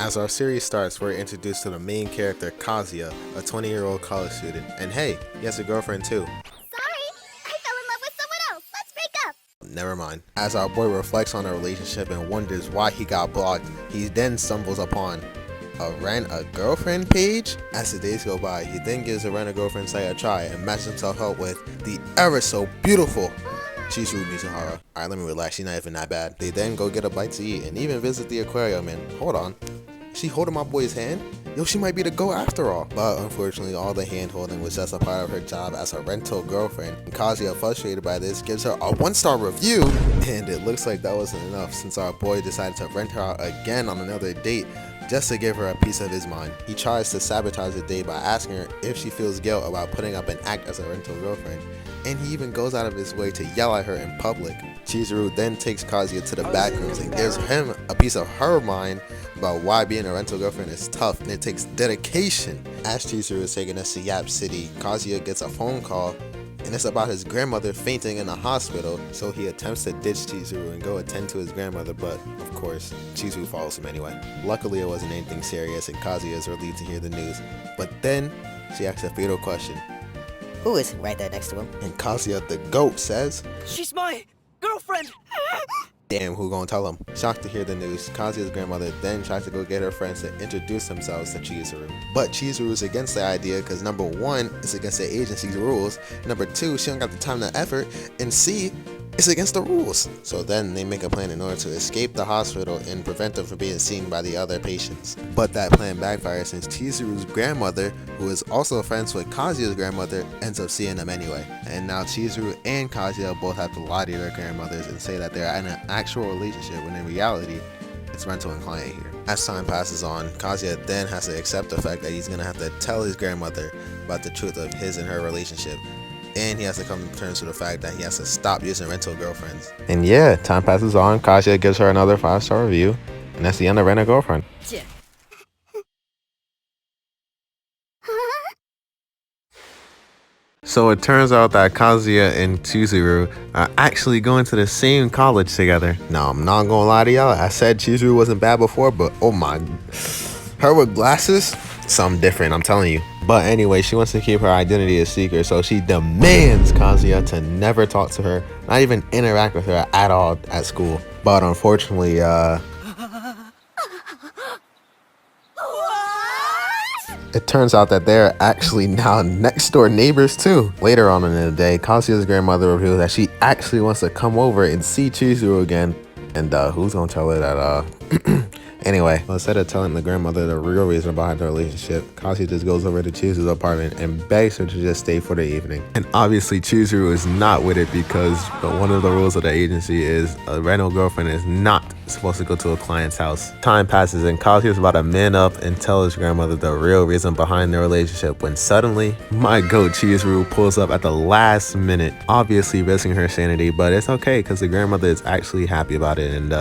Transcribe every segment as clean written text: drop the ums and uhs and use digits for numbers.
As our series starts, we're introduced to the main character, Kazuya, a 20-year-old college student. And hey, he has a girlfriend too. Sorry, I fell in love with someone else. Let's break up. Never mind. As our boy reflects on their relationship and wonders why he got blocked, he then stumbles upon a rent a girlfriend page. As the days go by, he then gives the rent a girlfriend site a try and matches himself up with the ever so beautiful Chizuru Mizuhara. Alright, let me relax, she's not even that bad. They then go get a bite to eat and even visit the aquarium, and hold on, she holding my boy's hand? Yo, she might be the go after all. But unfortunately, all the hand holding was just a part of her job as a rental girlfriend. And Kazuya, frustrated by this, gives her a 1-star review. And it looks like that wasn't enough, since our boy decided to rent her out again on another date just to give her a piece of his mind. He tries to sabotage the date by asking her if she feels guilt about putting up an act as a rental girlfriend, and he even goes out of his way to yell at her in public. Chizuru then takes Kazuya to the back rooms and gives him a piece of her mind about why being a rental girlfriend is tough and it takes dedication. As Chizuru is taken to Siap City, Kazuya gets a phone call, and it's about his grandmother fainting in the hospital, so he attempts to ditch Chizuru and go attend to his grandmother, but of course, Chizuru follows him anyway. Luckily, it wasn't anything serious and Kazuya is relieved to hear the news, but then she asks a fatal question. Who is right there next to him? And Kazuya the GOAT says, "She's my girlfriend!" Damn, who gonna tell him? Shocked to hear the news, Kazuya's grandmother then tries to go get her friends to introduce themselves to Chizuru. But Chizuru is against the idea because number one, it's against the agency's rules, number two, she don't got the time and the effort, and C, it's against the rules. So then they make a plan in order to escape the hospital and prevent them from being seen by the other patients. But that plan backfires since Chizuru's grandmother, who is also friends with Kazuya's grandmother, ends up seeing them anyway. And now Chizuru and Kazuya both have to lie to their grandmothers and say that they're in an actual relationship when in reality, it's rental and client here. As time passes on, Kazuya then has to accept the fact that he's gonna have to tell his grandmother about the truth of his and her relationship. And he has to come to terms with the fact that he has to stop using rental girlfriends. And yeah, time passes on, Kazuya gives her another 5-star review, and that's the end of Rent a Girlfriend. So it turns out that Kazuya and Chizuru are actually going to the same college together. Now, I'm not gonna lie to y'all, I said Chizuru wasn't bad before, but oh my, her with glasses, something different, I'm telling you. But anyway, she wants to keep her identity a secret, so she demands Kazuya to never talk to her, not even interact with her at all at school. But unfortunately, it turns out that they're actually now next door neighbors too. Later on in the day, Kazuya's grandmother reveals that she actually wants to come over and see Chizuru again. And who's gonna tell her that Anyway, instead of telling the grandmother the real reason behind the relationship, Kazuya just goes over to Chizuru's apartment and begs her to just stay for the evening. And obviously Chizuru is not with it because one of the rules of the agency is a rental girlfriend is not supposed to go to a client's house. Time passes and Kazuya is about to man up and tell his grandmother the real reason behind their relationship when suddenly, my goat Chizuru pulls up at the last minute, obviously risking her sanity, but it's okay because the grandmother is actually happy about it, and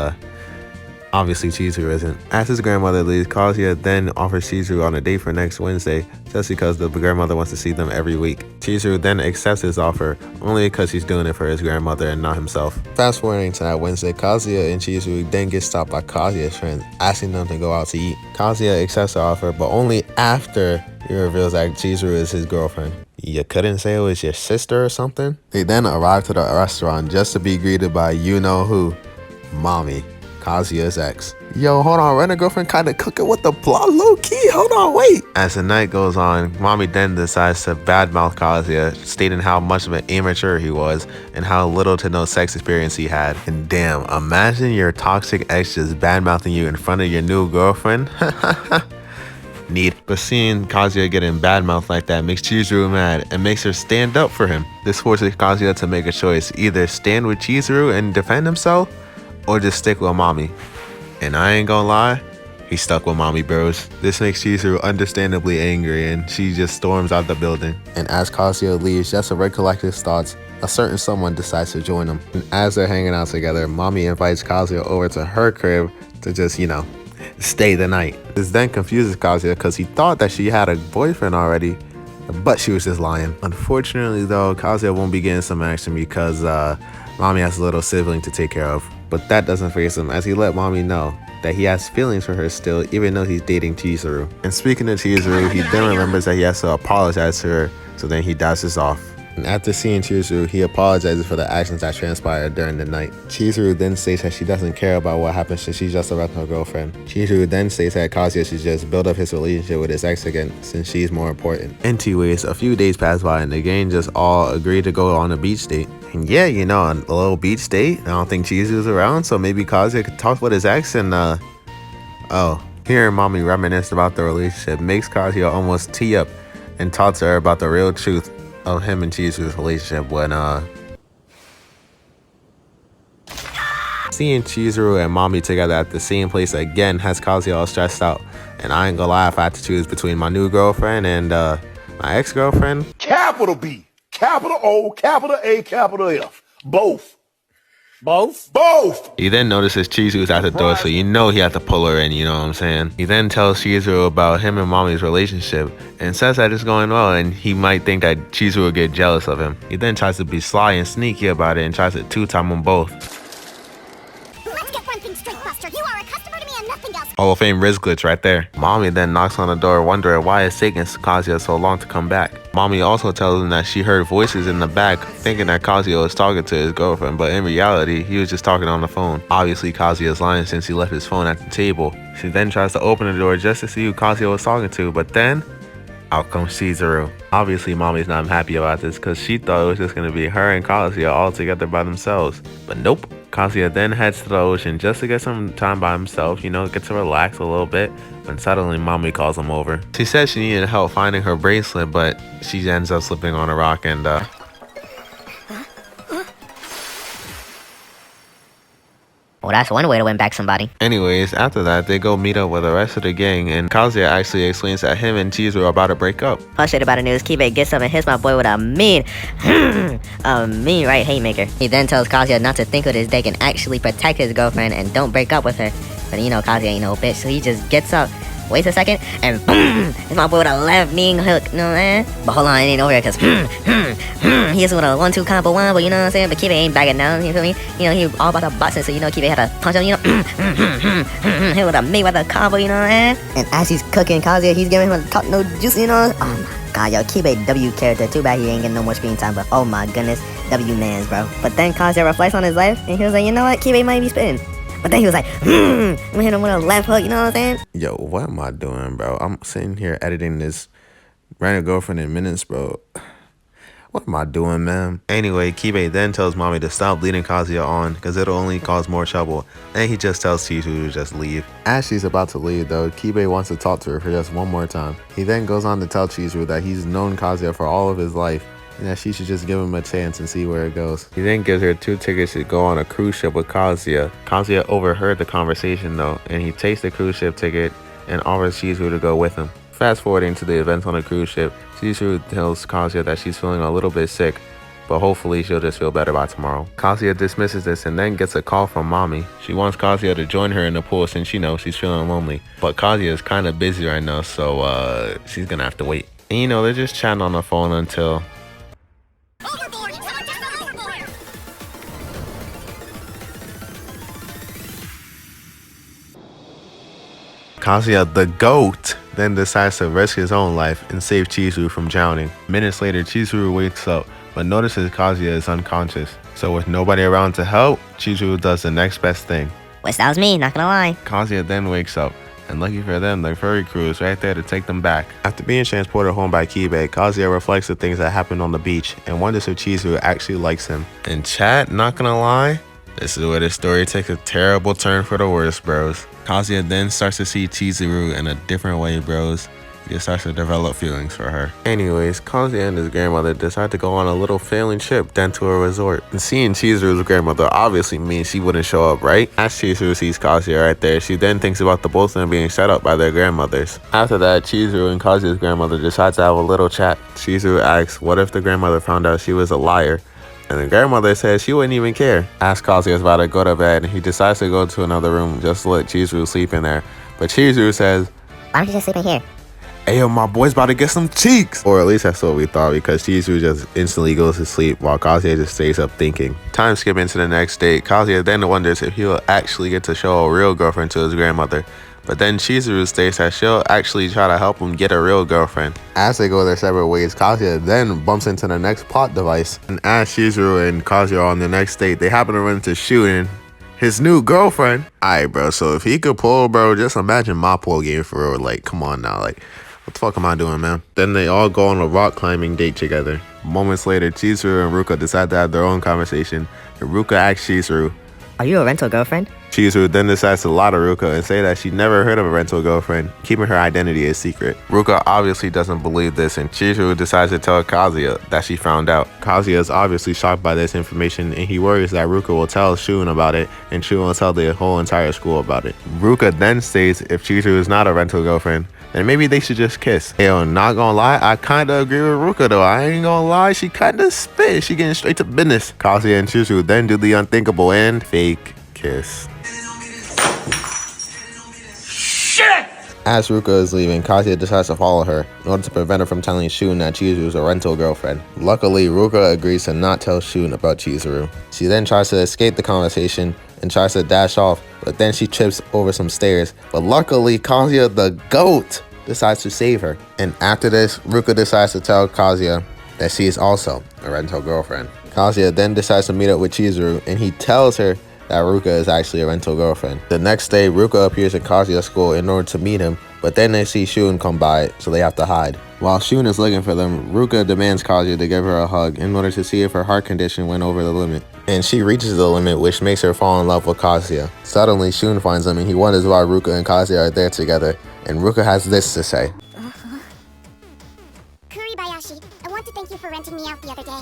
obviously Chizuru isn't. As his grandmother leaves, Kazuya then offers Chizuru on a date for next Wednesday just because the grandmother wants to see them every week. Chizuru then accepts his offer only because he's doing it for his grandmother and not himself. Fast forwarding to that Wednesday, Kazuya and Chizuru then get stopped by Kazuya's friends asking them to go out to eat. Kazuya accepts the offer, but only after he reveals that Chizuru is his girlfriend. You couldn't say it was your sister or something? They then arrive to the restaurant just to be greeted by you-know-who, Mommy, Kazuya's ex. Yo, hold on, Rent a Girlfriend kind of cooking with the plot low-key. Hold on, wait. As the night goes on, Mommy then decides to badmouth Kazuya, stating how much of an amateur he was and how little to no sex experience he had. And damn, imagine your toxic ex just badmouthing you in front of your new girlfriend. Neat. But seeing Kazuya getting badmouthed like that makes Chizuru mad and makes her stand up for him. This forces Kazuya to make a choice, either stand with Chizuru and defend himself, or just stick with Mommy. And I ain't gonna lie, he stuck with Mommy, bros. This makes Chizuru understandably angry and she just storms out the building. And as Kazuya leaves just to recollect his thoughts, a certain someone decides to join him. And as they're hanging out together, Mommy invites Kazuya over to her crib to just, stay the night. This then confuses Kazuya because he thought that she had a boyfriend already, but she was just lying. Unfortunately though, Kazuya won't be getting some action because Mommy has a little sibling to take care of. But that doesn't faze him as he let Mommy know that he has feelings for her still, even though he's dating Chizuru. And speaking of Chizuru, he then remembers that he has to apologize to her, so then he dashes off. And after seeing Chizuru, he apologizes for the actions that transpired during the night. Chizuru then states that she doesn't care about what happened since she's just a rental girlfriend. Chizuru then states that Kazuya should just build up his relationship with his ex again since she's more important. Anyways, a few days pass by and the gang just all agree to go on a beach date. And yeah, you know, a little beach date. I don't think Chizuru's around, so maybe Kazuya could talk with his ex and hearing mommy reminisce about the relationship makes Kazuya almost tee up and talk to her about the real truth of him and Chizuru's relationship when seeing Chizuru and mommy together at the same place again has Kazuya all stressed out. And I ain't gonna lie, if I had to choose between my new girlfriend and my ex-girlfriend, Capital B, capital O, capital A, capital F. Both. Both! he then notices Chizuru's at the door, so you know he had to pull her in, you know what I'm saying? He then tells Chizuru about him and mommy's relationship and says that it's going well and he might think that Chizuru will get jealous of him. He then tries to be sly and sneaky about it and tries to two-time them both. Let's get one thing straight, Buster. You are a customer to me and nothing else. Hall of Fame Riz glitch right there. Mommy then knocks on the door wondering why it's taking Kazuya so long to come back. Mommy also tells him that she heard voices in the back thinking that Kazuya was talking to his girlfriend, but in reality, he was just talking on the phone. Obviously, Kazuya's lying since he left his phone at the table. She then tries to open the door just to see who Kazuya was talking to, but then out comes Chizuru. Obviously, mommy's not happy about this because she thought it was just going to be her and Kazuya all together by themselves. But nope. Kazuya then heads to the ocean just to get some time by himself, you know, get to relax a little bit, when suddenly mommy calls him over. She said she needed help finding her bracelet, but she ends up slipping on a rock and Well, that's one way to win back somebody. anyways, after that, they go meet up with the rest of the gang, and Kazuya actually explains that him and Chizuru are about to break up. Frustrated about the news, Kibe gets up and hits my boy with a mean right haymaker. He then tells Kazuya not to think with his dick and actually protect his girlfriend and don't break up with her. But you know Kazuya ain't no bitch, so he just gets up, waits a second, and boom! Hits my boy with a left knee hook, you know what I'm saying? But hold on, it ain't over here, cause he hits with a 1-2 combo one, but you know what I'm saying? But Kibe ain't backing down, you feel me? You know, he all about the boxing, so you know Kibe had to punch him, you know, hit with a Mayweather combo, you know what I'm saying? And as he's cooking Kazuya, he's giving him a top no juice, you know? Oh my god, yo, Kibe W character, too bad he ain't getting no more screen time, but oh my goodness, W mans, bro. But then Kazuya reflects on his life, and he was like, you know what, Kibe might be spitting. But then he was like, I'm gonna hit him with a left hook, you know what I'm saying? Yo, what am I doing, bro? I'm sitting here editing this random girlfriend in minutes, bro. What am I doing, man? Anyway, Kibe then tells mommy to stop leading Kazuya on because it'll only cause more trouble. And he just tells Chizuru to just leave. As she's about to leave, though, Kibe wants to talk to her for just one more time. He then goes on to tell Chizuru that he's known Kazuya for all of his life and that she should just give him a chance and see where it goes. He then gives her 2 tickets to go on a cruise ship with Kazuya. Kazuya overheard the conversation, though, and he takes the cruise ship ticket and offers Chizuru to go with him. Fast forwarding to the events on the cruise ship, Chizuru tells Kazuya that she's feeling a little bit sick, but hopefully she'll just feel better by tomorrow. Kazuya dismisses this and then gets a call from mommy. She wants Kazuya to join her in the pool since she knows she's feeling lonely. But Kazuya is kind of busy right now, so she's gonna have to wait. And you know, they're just chatting on the phone until Overboard! Someone just fell overboard! Kazuya, the GOAT, then decides to risk his own life and save Chizuru from drowning. Minutes later, Chizuru wakes up, but notices Kazuya is unconscious. So with nobody around to help, Chizuru does the next best thing. Which that was me, not gonna lie. Kazuya then wakes up, and lucky for them, the ferry crew is right there to take them back. After being transported home by Kibe, Kazuya reflects the things that happened on the beach and wonders if Chizuru actually likes him. And chat, not gonna lie, this is where the story takes a terrible turn for the worse, bros. Kazuya then starts to see Chizuru in a different way, bros. He starts to develop feelings for her. Anyways, Kazuya and his grandmother decide to go on a little sailing trip down to a resort. And seeing Chizuru's grandmother obviously means she wouldn't show up, right? As Chizuru sees Kazuya right there, she then thinks about the both of them being shut up by their grandmothers. After that, Chizuru and Kazuya's grandmother decide to have a little chat. Chizuru asks, what if the grandmother found out she was a liar? And the grandmother says she wouldn't even care. As Kazuya is about to go to bed, he decides to go to another room just to let Chizuru sleep in there. But Chizuru says, why don't you just sleep in here? "Hey, yo, my boy's about to get some cheeks." Or at least that's what we thought, because Chizuru just instantly goes to sleep while Kazuya just stays up thinking. Time skipping to the next day, Kazuya then wonders if he will actually get to show a real girlfriend to his grandmother. But then Chizuru states that she'll actually try to help him get a real girlfriend. As they go their separate ways, Kazuya then bumps into the next plot device. And as Chizuru and Kazuya are on the next date, they happen to run into Shun, his new girlfriend. Alright, bro, so if he could pull, bro, just imagine my pull game for real. Like, come on now, like, what the fuck am I doing, man? Then they all go on a rock climbing date together. Moments later, Chizuru and Ruka decide to have their own conversation. And Ruka asks Chizuru, Are you a rental girlfriend? Chizuru then decides to lie to Ruka and say that she never heard of a rental girlfriend, keeping her identity a secret. Ruka obviously doesn't believe this, and Chizuru decides to tell Kazuya that she found out. Kazuya is obviously shocked by this information, and he worries that Ruka will tell Shun about it, and Shun will tell the whole entire school about it. Ruka then states if Chizuru is not a rental girlfriend, then maybe they should just kiss. Yo, not gonna lie, I kinda agree with Ruka though. I ain't gonna lie, she kinda spit. She getting straight to business. Kazuya and Chizuru then do the unthinkable and fake kiss. As Ruka is leaving, Kazuya decides to follow her in order to prevent her from telling Shun that Chizuru is a rental girlfriend. Luckily, Ruka agrees to not tell Shun about Chizuru. She then tries to escape the conversation and tries to dash off, but then she trips over some stairs. But luckily, Kazuya the GOAT decides to save her. And after this, Ruka decides to tell Kazuya that she is also a rental girlfriend. Kazuya then decides to meet up with Chizuru, and he tells her that Ruka is actually a rental girlfriend. The next day, Ruka appears at Kazuya's school in order to meet him, but then they see Shun come by, so they have to hide. While Shun is looking for them, Ruka demands Kazuya to give her a hug in order to see if her heart condition went over the limit. And she reaches the limit, which makes her fall in love with Kazuya. Suddenly, Shun finds them, and he wonders why Ruka and Kazuya are there together. And Ruka has this to say. Kuribayashi, I want to thank you for renting me out the other day.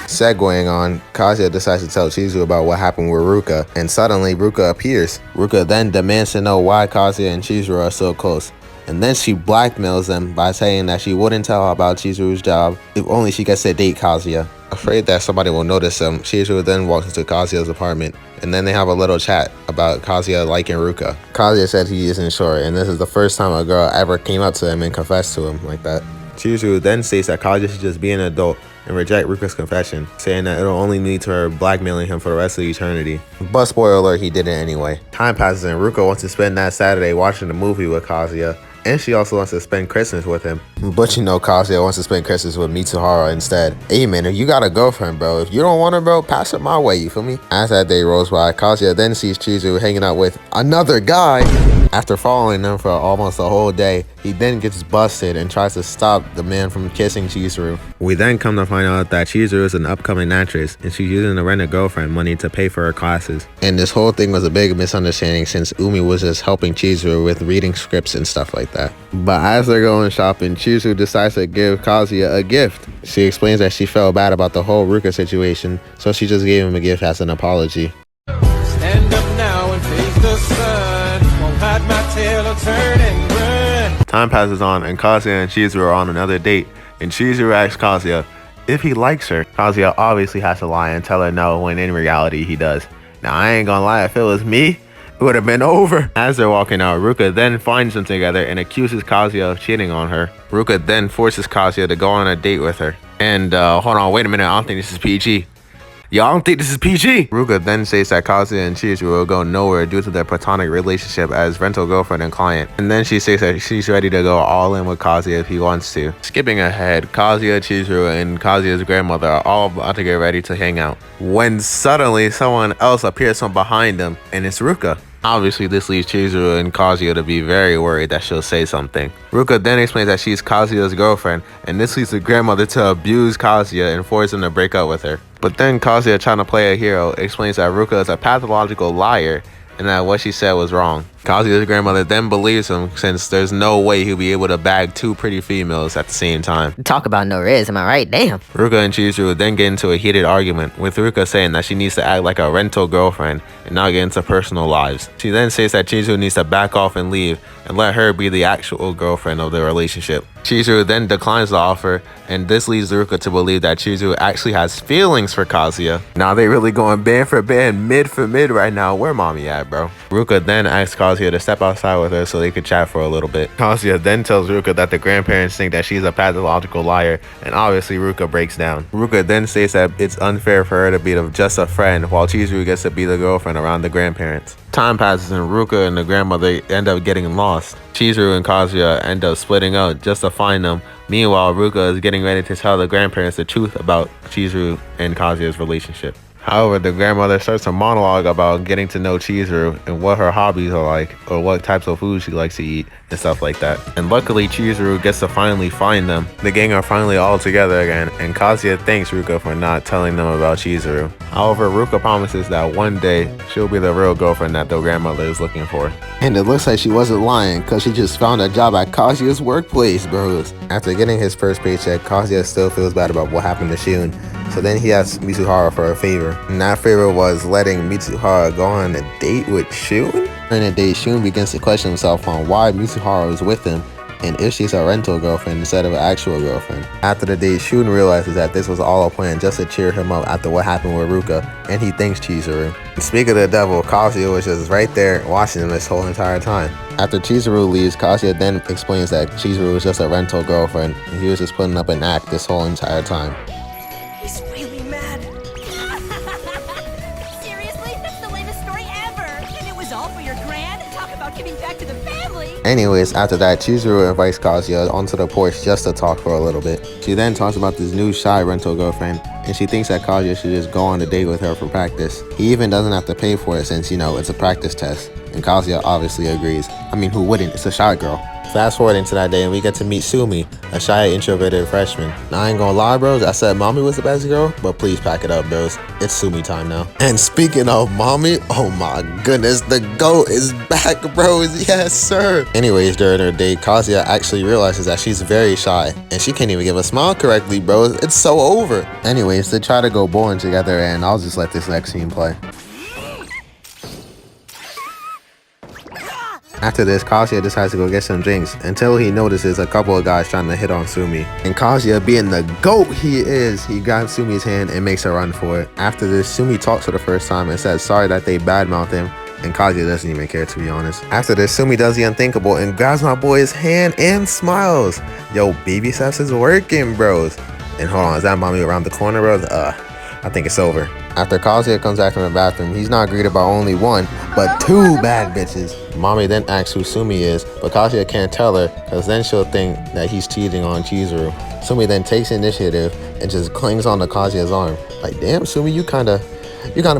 Segueing on, Kazuya decides to tell Chizuru about what happened with Ruka, and suddenly Ruka appears. Ruka then demands to know why Kazuya and Chizuru are so close, and then she blackmails them by saying that she wouldn't tell about Chizuru's job if only she gets to date Kazuya. Afraid that somebody will notice them, Chizuru then walks into Kazuya's apartment, and then they have a little chat about Kazuya liking Ruka. Kazuya said he isn't sure, and this is the first time a girl ever came up to him and confessed to him like that. Chizuru then states that Kazuya should just be an adult and reject Ruka's confession, saying that it'll only lead to her blackmailing him for the rest of eternity. But spoiler alert, he did it anyway. Time passes and Ruka wants to spend that Saturday watching the movie with Kazuya, and she also wants to spend Christmas with him. But you know Kazuya wants to spend Christmas with Mitsuhara instead. Hey man, if you got a girlfriend, bro, if you don't want her, bro, pass it my way, you feel me? As that day rolls by, Kazuya then sees Chizuru hanging out with another guy. After following them for almost a whole day, he then gets busted and tries to stop the man from kissing Chizuru. We then come to find out that Chizuru is an upcoming actress, and she's using the rent-a-girlfriend money to pay for her classes. And this whole thing was a big misunderstanding since Umi was just helping Chizuru with reading scripts and stuff like that. But as they're going shopping, Chizuru decides to give Kazuya a gift. She explains that she felt bad about the whole Ruka situation, so she just gave him a gift as an apology. Stand up now and face the sun. Won't hide my tail or turn and run. Time passes on, and Kazuya and Chizuru are on another date, and Chizuru asks Kazuya if he likes her. Kazuya obviously has to lie and tell her no, when in reality he does. Now I ain't gonna lie, if it was me, it would have been over. As they're walking out, Ruka then finds them together and accuses Kazuya of cheating on her. Ruka then forces Kazuya to go on a date with her. And hold on, wait a minute, I don't think this is PG. Yo, I don't think this is PG. Ruka then says that Kazuya and Chizuru will go nowhere due to their platonic relationship as rental girlfriend and client. And then she says that she's ready to go all in with Kazuya if he wants to. Skipping ahead, Kazuya, Chizuru, and Kazuya's grandmother are all about to get ready to hang out, when suddenly someone else appears from behind them, and it's Ruka. Obviously, this leaves Chizuru and Kazuya to be very worried that she'll say something. Ruka then explains that she's Kazuya's girlfriend, and this leads the grandmother to abuse Kazuya and force him to break up with her. But then Kazuya, trying to play a hero, explains that Ruka is a pathological liar and that what she said was wrong. Kazuya's grandmother then believes him since there's no way he'll be able to bag two pretty females at the same time. Talk about no riz, am I right? Damn. Ruka and Chizuru then get into a heated argument, with Ruka saying that she needs to act like a rental girlfriend and not get into personal lives. She then says that Chizuru needs to back off and leave and let her be the actual girlfriend of the relationship. Chizuru then declines the offer, and this leads Ruka to believe that Chizuru actually has feelings for Kazuya. Now they really going band for band, mid for mid right now. Where mommy at, bro? Ruka then asks Kazuya Kazuya to step outside with her so they could chat for a little bit. Kazuya then tells Ruka that the grandparents think that she's a pathological liar, and obviously Ruka breaks down. Ruka then states that it's unfair for her to be just a friend, while Chizuru gets to be the girlfriend around the grandparents. Time passes and Ruka and the grandmother end up getting lost. Chizuru and Kazuya end up splitting up just to find them. Meanwhile, Ruka is getting ready to tell the grandparents the truth about Chizuru and Kazuya's relationship. However, the grandmother starts a monologue about getting to know Chizuru and what her hobbies are like, or what types of food she likes to eat, and stuff like that. And luckily, Chizuru gets to finally find them. The gang are finally all together again, and Kazuya thanks Ruka for not telling them about Chizuru. However, Ruka promises that one day, she'll be the real girlfriend that the grandmother is looking for. And it looks like she wasn't lying, cause she just found a job at Kazuya's workplace, bros. After getting his first paycheck, Kazuya still feels bad about what happened to Shun. So then he asks Mitsuhara for a favor. And that favor was letting Mitsuhara go on a date with Shun? During the date, Shun begins to question himself on why Mitsuhara was with him and if she's a rental girlfriend instead of an actual girlfriend. After the date, Shun realizes that this was all a plan just to cheer him up after what happened with Ruka, and he thanks Chizuru. And speaking of the devil, Kazuya was just right there watching him this whole entire time. After Chizuru leaves, Kazuya then explains that Chizuru was just a rental girlfriend, and he was just putting up an act this whole entire time. He's really mad. Seriously? That's the lamest story ever. And it was all for your grand? Talk about giving back to the family. Anyways, after that, Chizuru invites Kazuya onto the porch just to talk for a little bit. She then talks about this new shy rental girlfriend, and she thinks that Kazuya should just go on a date with her for practice. He even doesn't have to pay for it since, it's a practice test. And Kazuya obviously agrees. I mean, who wouldn't? It's a shy girl. Fast forwarding to that day, and we get to meet Sumi, a shy, introverted freshman. Now, I ain't gonna lie, bros, I said mommy was the best girl, but please pack it up, bros. It's Sumi time now. And speaking of mommy, oh my goodness, the GOAT is back, bros. Yes, sir. Anyways, during her date, Kazuya actually realizes that she's very shy, and she can't even give a smile correctly, bros. It's so over. Anyways, they try to go bowling together, and I'll just let this next scene play. After this, Kazuya decides to go get some drinks until he notices a couple of guys trying to hit on Sumi. And Kazuya, being the GOAT he is, he grabs Sumi's hand and makes a run for it. After this, Sumi talks for the first time and says sorry that they badmouthed him, and Kazuya doesn't even care, to be honest. After this, Sumi does the unthinkable and grabs my boy's hand and smiles. Yo, baby steps is working, bros. And hold on, is that mommy around the corner, bros? I think it's over. After Kazuya comes back from the bathroom, he's not greeted by only one, but two bad bitches. Mommy then asks who Sumi is, but Kazuya can't tell her, because then she'll think that he's cheating on Chizuru. Sumi then takes initiative and just clings onto Kazuya's arm. Like, damn, Sumi, you kinda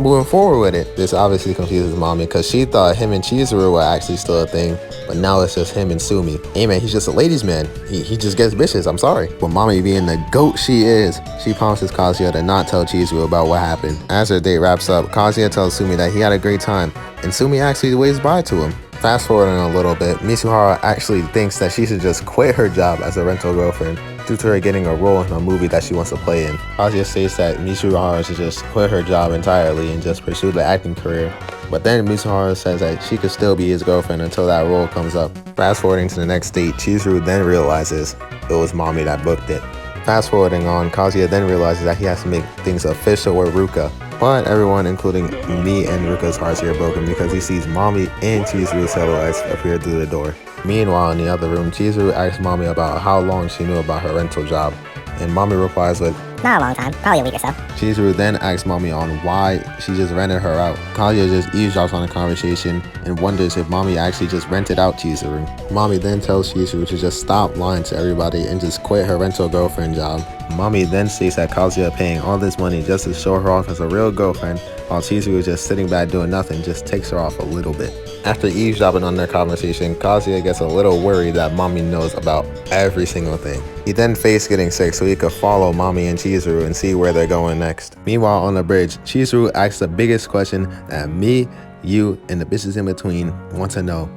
moving forward with it. This obviously confuses Mommy, because she thought him and Chizuru were actually still a thing, but now it's just him and Sumi. Hey man, he's just a ladies man. He just gets bitches, I'm sorry. But Mommy, being the GOAT she is, she promises Kazuya to not tell Chizuru about what happened. As her date wraps up, Kazuya tells Sumi that he had a great time, and Sumi actually waves bye to him. Fast forwarding a little bit, Mitsuhara actually thinks that she should just quit her job as a rental girlfriend due to her getting a role in a movie that she wants to play in. Kazuya states that Mitsuhara should just quit her job entirely and just pursue the acting career. But then Mitsuhara says that she could still be his girlfriend until that role comes up. Fast forwarding to the next date, Chizuru then realizes it was Mommy that booked it. Fast forwarding on, Kazuya then realizes that he has to make things official with Ruka. But everyone, including me and Ruka's hearts are broken because he sees Mommy and Chizuru's silhouettes appear through the door. Meanwhile, in the other room, Chizuru asks Mommy about how long she knew about her rental job, and Mommy replies with, Not a long time, probably a week or so. Chizuru then asks Mommy on why she just rented her out. Kazuya just eavesdrops on the conversation and wonders if Mommy actually just rented out Chizuru. Mommy then tells Chizuru to just stop lying to everybody and just quit her rental girlfriend job. Mommy then states that Kazuya paying all this money just to show her off as a real girlfriend, while Chizuru is just sitting back doing nothing, just takes her off a little bit. After eavesdropping on their conversation, Kazuya gets a little worried that Mommy knows about every single thing. He then faced getting sick so he could follow Mommy and Chizuru and see where they're going next. Meanwhile, on the bridge, Chizuru asks the biggest question that me, you, and the bitches in between want to know.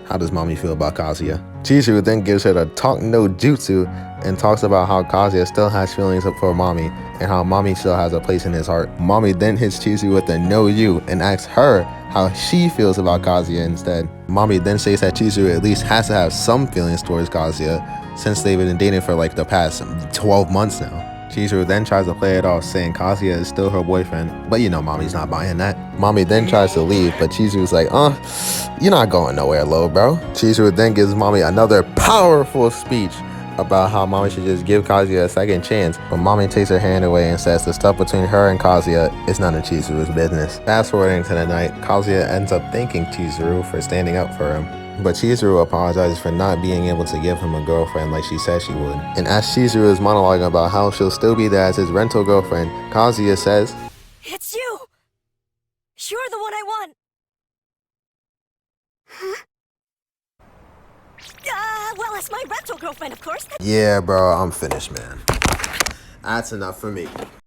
How does Mommy feel about Kazuya? Chizuru then gives her the talk no jutsu and talks about how Kazuya still has feelings for Mommy and how Mommy still has a place in his heart. Mommy then hits Chizuru with the no you and asks her how she feels about Kazuya instead. Mommy then says that Chizuru at least has to have some feelings towards Kazuya since they've been dating for like the past 12 months now. Chizuru then tries to play it off, saying Kazuya is still her boyfriend, but you know mommy's not buying that. Mommy then tries to leave, but Chizuru's like, you're not going nowhere, little bro. Chizuru then gives mommy another powerful speech about how mommy should just give Kazuya a second chance, but mommy takes her hand away and says the stuff between her and Kazuya is none of Chizuru's business. Fast forwarding to the night, Kazuya ends up thanking Chizuru for standing up for him, but Chizuru apologizes for not being able to give him a girlfriend like she said she would. And as Chizuru is monologuing about how she'll still be there as his rental girlfriend, Kazuya says, It's you! You're the one I want! Well, as my rental girlfriend, of course. yeah bro, I'm finished, man. That's enough for me.